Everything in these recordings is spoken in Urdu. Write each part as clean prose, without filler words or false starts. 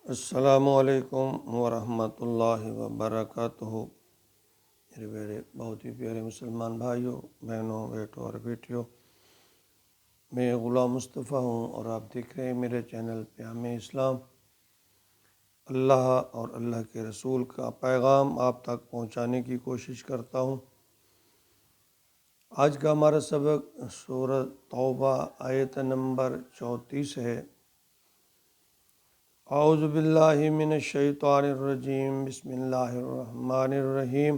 السلام علیکم ورحمۃ اللہ وبرکاتہ۔ میرے بہت ہی پیارے مسلمان بھائیوں، بہنوں، بیٹوں اور بیٹیوں، میں غلام مصطفیٰ ہوں اور آپ دیکھ رہے ہیں میرے چینل پیام اسلام۔ اللہ اور اللہ کے رسول کا پیغام آپ تک پہنچانے کی کوشش کرتا ہوں۔ آج کا ہمارا سبق سورہ توبہ آیت نمبر 34 ہے۔ اعوذ باللہ من الشیطان الرجیم، بسم اللہ الرحمن الرحیم۔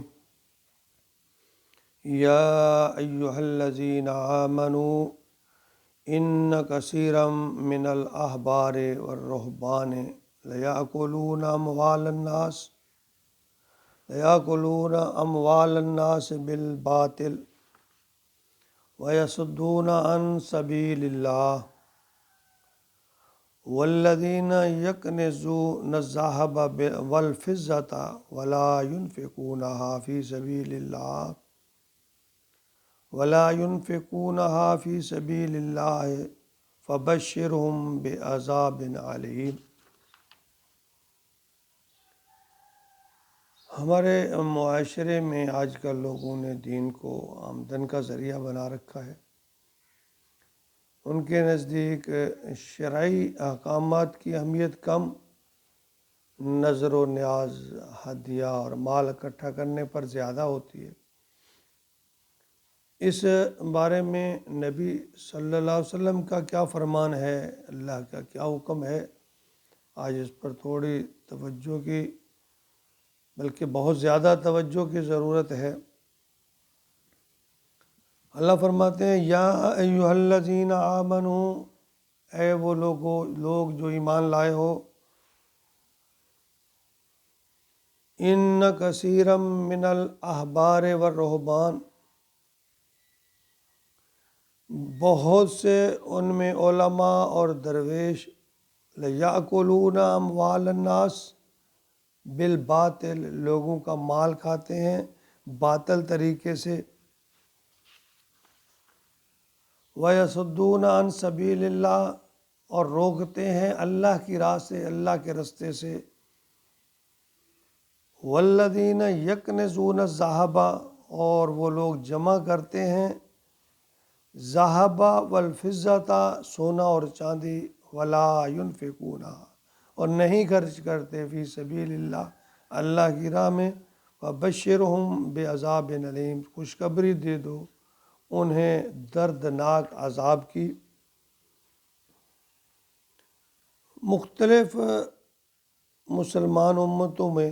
یا ایہا الذین آمنوا ان کثیرا من الاحبار والرہبان لیأکلون اموال الناس بالباطل ویصدون عن سبیل اللہ والذین یکنزون الذہب والفضة ولا ينفقونها في سبیل اللہ فبشرهم بعذاب علیم۔ ہمارے معاشرے میں آج کل لوگوں نے دین کو آمدن کا ذریعہ بنا رکھا ہے۔ ان کے نزدیک شرعی احکامات کی اہمیت کم، نظر و نیاز، ہدیہ اور مال اکٹھا کرنے پر زیادہ ہوتی ہے۔ اس بارے میں نبی صلی اللہ علیہ وسلم کا کیا فرمان ہے، اللہ کا کیا حکم ہے، آج اس پر تھوڑی توجہ کی، بلکہ بہت زیادہ توجہ کی ضرورت ہے۔ اللہ فرماتے ہیں یا ایہا الذین آمنوا، اے وہ لوگ جو ایمان لائے ہو، ان کثیرا من الاحبار والرہبان، بہت سے ان میں علماء اور درویش، لیأکلون اموال الناس بالباطل، لوگوں کا مال کھاتے ہیں باطل طریقے سے، وَيَصُدُّونَ عَن سَبِيلِ اللَّهِ، اور روکتے ہیں اللہ کی راہ سے، اللہ کے رستے سے، وَالَّذِينَ يَكْنِزُونَ الذَّهَبَ، اور وہ لوگ جمع کرتے ہیں ذہب والفضة، سونا اور چاندی، وَلَا يُنْفِقُونَهَا، اور نہیں خرچ کرتے فی سبیل اللہ، اللہ کی راہ میں، فَبَشِّرْهُم بِعَذَابٍ أَلِيمٍ، خوشخبری دے دو انہیں دردناک عذاب کی۔ مختلف مسلمان امتوں میں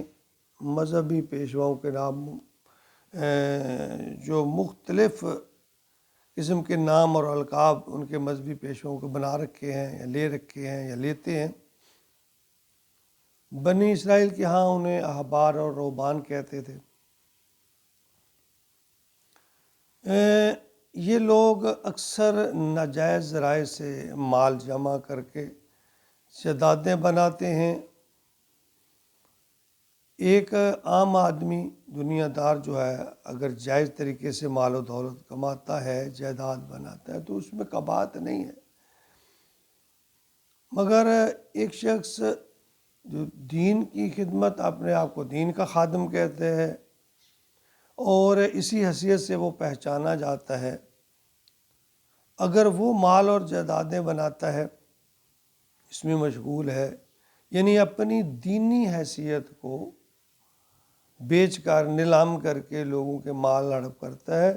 مذہبی پیشواؤں کے نام جو مختلف قسم کے نام اور القاب ان کے مذہبی پیشواؤں کو بنا رکھے ہیں یا لے رکھے ہیں یا لیتے ہیں۔ بنی اسرائیل کے ہاں انہیں احبار اور رہبان کہتے تھے۔ یہ لوگ اکثر ناجائز ذرائع سے مال جمع کر کے جائیدادیں بناتے ہیں۔ ایک عام آدمی، دنیا دار جو ہے، اگر جائز طریقے سے مال و دولت کماتا ہے، جائیداد بناتا ہے، تو اس میں کباہت نہیں ہے۔ مگر ایک شخص جو دین کی خدمت، اپنے آپ کو دین کا خادم کہتے ہیں اور اسی حیثیت سے وہ پہچانا جاتا ہے، اگر وہ مال اور جائیدادیں بناتا ہے، اس میں مشغول ہے، یعنی اپنی دینی حیثیت کو بیچ کر، نیلام کر کے لوگوں کے مال ہڑپ کرتا ہے،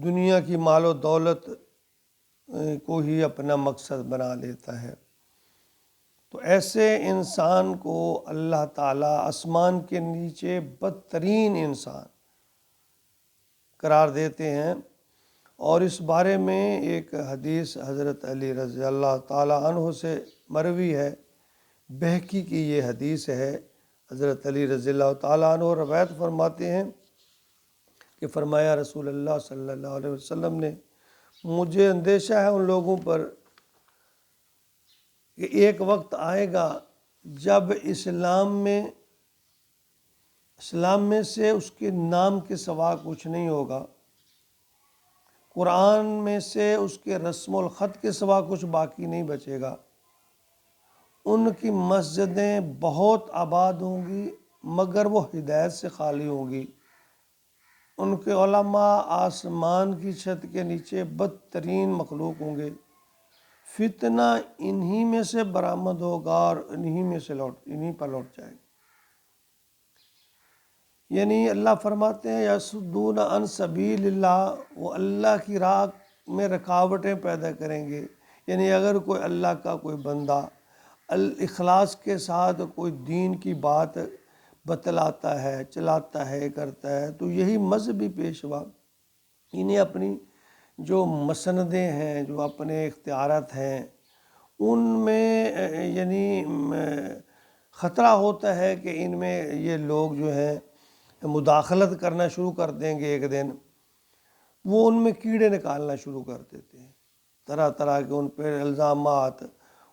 دنیا کی مال و دولت کو ہی اپنا مقصد بنا لیتا ہے، تو ایسے انسان کو اللہ تعالیٰ آسمان کے نیچے بدترین انسان قرار دیتے ہیں۔ اور اس بارے میں ایک حدیث حضرت علی رضی اللہ تعالیٰ عنہ سے مروی ہے، بہقی کی یہ حدیث ہے۔ حضرت علی رضی اللہ تعالیٰ عنہ روایت فرماتے ہیں کہ فرمایا رسول اللہ صلی اللہ علیہ وسلم نے، مجھے اندیشہ ہے ان لوگوں پر کہ ایک وقت آئے گا جب اسلام میں سے اس کے نام کے سوا کچھ نہیں ہوگا، قرآن میں سے اس کے رسم الخط کے سوا کچھ باقی نہیں بچے گا، ان کی مسجدیں بہت آباد ہوں گی مگر وہ ہدایت سے خالی ہوں گی، ان کے علماء آسمان کی چھت کے نیچے بدترین مخلوق ہوں گے، فتنہ انہی میں سے برآمد ہوگا اور انہی پر لوٹ جائے گا۔ یعنی اللہ فرماتے ہیں یصدون عن سبیل اللہ، وہ اللہ کی راہ میں رکاوٹیں پیدا کریں گے۔ یعنی اگر کوئی اللہ کا کوئی بندہ اخلاص کے ساتھ کوئی دین کی بات بتلاتا ہے، چلاتا ہے، کرتا ہے، تو یہی مذہبی پیشوا انہیں اپنی جو مسندیں ہیں، جو اپنے اختیارات ہیں، ان میں یعنی خطرہ ہوتا ہے کہ ان میں یہ لوگ جو ہیں مداخلت کرنا شروع کر دیں گے ایک دن، وہ ان میں کیڑے نکالنا شروع کر دیتے ہیں، طرح طرح کے ان پہ الزامات،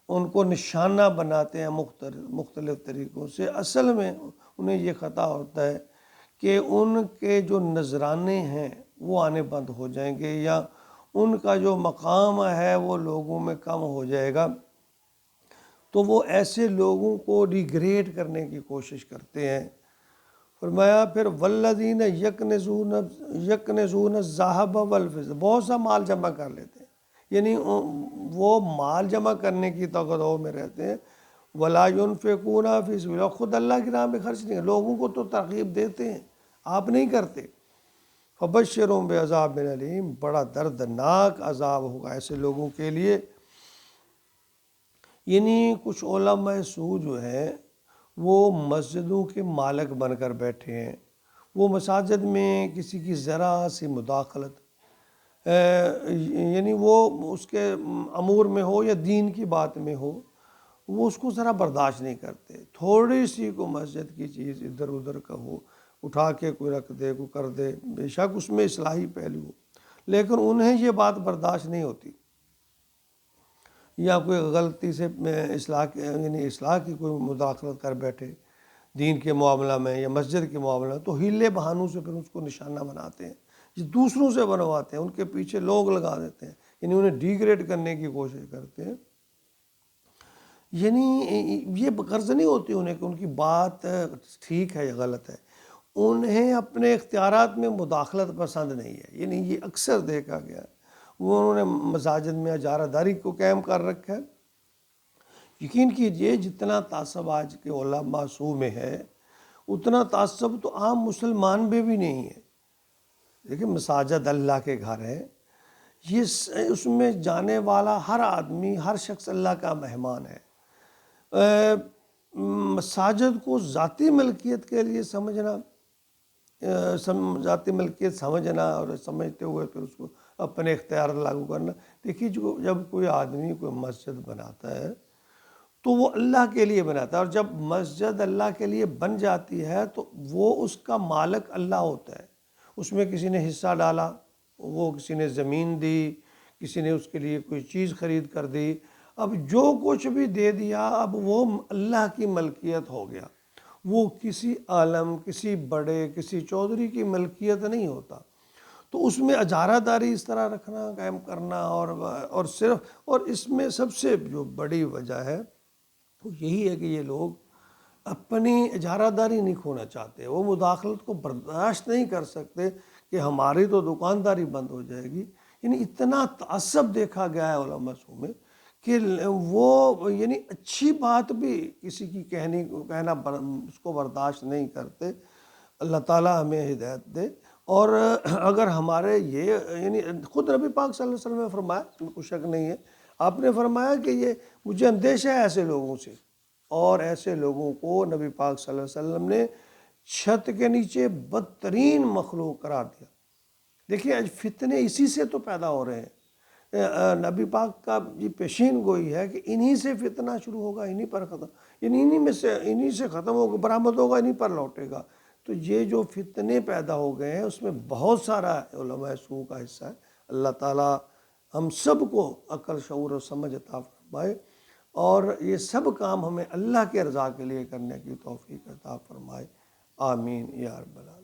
ان کو نشانہ بناتے ہیں مختلف طریقوں سے۔ اصل میں انہیں یہ خطا ہوتا ہے کہ ان کے جو نذرانے ہیں وہ آنے بند ہو جائیں گے، یا ان کا جو مقام ہے وہ لوگوں میں کم ہو جائے گا، تو وہ ایسے لوگوں کو ڈیگریڈ کرنے کی کوشش کرتے ہیں۔ فرمایا پھر والذین یکنزون الذھب والفضہ، بہت سا مال جمع کر لیتے ہیں، یعنی وہ مال جمع کرنے کی توقع میں رہتے ہیں، ولا ينفقون فی سبیل اللہ، خود اللہ کی راہ میں خرچ نہیں، لوگوں کو تو ترغیب دیتے ہیں، آپ نہیں کرتے۔ فبشرہم بعذاب علیم، بڑا دردناک عذاب ہوگا ایسے لوگوں کے لیے۔ یعنی کچھ علماء سو جو ہیں وہ مسجدوں کے مالک بن کر بیٹھے ہیں، وہ مساجد میں کسی کی ذرا سی مداخلت یعنی وہ اس کے امور میں ہو یا دین کی بات میں ہو، وہ اس کو ذرا برداشت نہیں کرتے۔ تھوڑی سی کو مسجد کی چیز ادھر ادھر کا ہو، اٹھا کے کوئی رکھ دے، کوئی کر دے، بے شک اس میں اصلاحی پہلو ہو، لیکن انہیں یہ بات برداشت نہیں ہوتی، یا کوئی غلطی سے اصلاح کی کوئی مداخلت کر بیٹھے دین کے معاملہ میں یا مسجد کے معاملہ میں، تو ہیلے بہانوں سے پھر اس کو نشانہ بناتے ہیں، جو دوسروں سے بنواتے ہیں، ان کے پیچھے لوگ لگا دیتے ہیں، یعنی انہیں ڈیگریڈ کرنے کی کوشش کرتے ہیں۔ یعنی یہ غرض نہیں ہوتی انہیں کہ ان کی بات ٹھیک ہے یا غلط ہے، انہیں اپنے اختیارات میں مداخلت پسند نہیں ہے۔ یعنی یہ اکثر دیکھا گیا ہے، وہ انہوں نے مساجد میں اجارہ داری کو قائم کر رکھا ہے۔ یقین کیجئے جتنا تعصب آج کے علماء سو میں ہے، اتنا تعصب تو عام مسلمان میں بھی نہیں ہے۔ دیکھیں مساجد اللہ کے گھر ہے، یہ اس میں جانے والا ہر آدمی، ہر شخص اللہ کا مہمان ہے۔ مساجد کو ذاتی ملکیت کے لیے ذاتی ملکیت سمجھنا اور سمجھتے ہوئے پھر اس کو اپنے اختیار لاگو کرنا۔ دیکھیے جب کوئی آدمی کوئی مسجد بناتا ہے تو وہ اللہ کے لیے بناتا ہے، اور جب مسجد اللہ کے لیے بن جاتی ہے تو وہ اس کا مالک اللہ ہوتا ہے۔ اس میں کسی نے حصہ ڈالا، وہ کسی نے زمین دی، کسی نے اس کے لیے کوئی چیز خرید کر دی، اب جو کچھ بھی دے دیا اب وہ اللہ کی ملکیت ہو گیا، وہ کسی عالم، کسی بڑے، کسی چودھری کی ملکیت نہیں ہوتا۔ تو اس میں اجارہ داری اس طرح رکھنا، قائم کرنا، اور اس میں سب سے جو بڑی وجہ ہے وہ یہی ہے کہ یہ لوگ اپنی اجارہ داری نہیں کھونا چاہتے، وہ مداخلت کو برداشت نہیں کر سکتے کہ ہماری تو دکانداری بند ہو جائے گی۔ یعنی اتنا تعصب دیکھا گیا ہے علماء میں کہ وہ یعنی اچھی بات بھی کسی کی کہنا اس کو برداشت نہیں کرتے۔ اللہ تعالیٰ ہمیں ہدایت دے۔ اور اگر ہمارے یعنی خود نبی پاک صلی اللہ علیہ وسلم نے فرمایا، کوئی شک نہیں ہے، آپ نے فرمایا کہ یہ مجھے اندیشہ ہے ایسے لوگوں سے، اور ایسے لوگوں کو نبی پاک صلی اللہ علیہ وسلم نے چھت کے نیچے بدترین مخلوق قرار دیا۔ دیکھیے آج فتنے اسی سے تو پیدا ہو رہے ہیں۔ نبی پاک کا یہ پیشین گوئی ہے کہ انہی سے فتنہ شروع ہوگا، انہی پر ختم، یعنی انہی سے ختم ہوگا، برآمد ہوگا، انہی پر لوٹے گا۔ تو یہ جو فتنے پیدا ہو گئے ہیں اس میں بہت سارا علماء سو کا حصہ ہے۔ اللہ تعالیٰ ہم سب کو عقل، شعور اور سمجھ عطا فرمائے، اور یہ سب کام ہمیں اللہ کے رضا کے لیے کرنے کی توفیق عطا فرمائے۔ آمین یا رب العالمین۔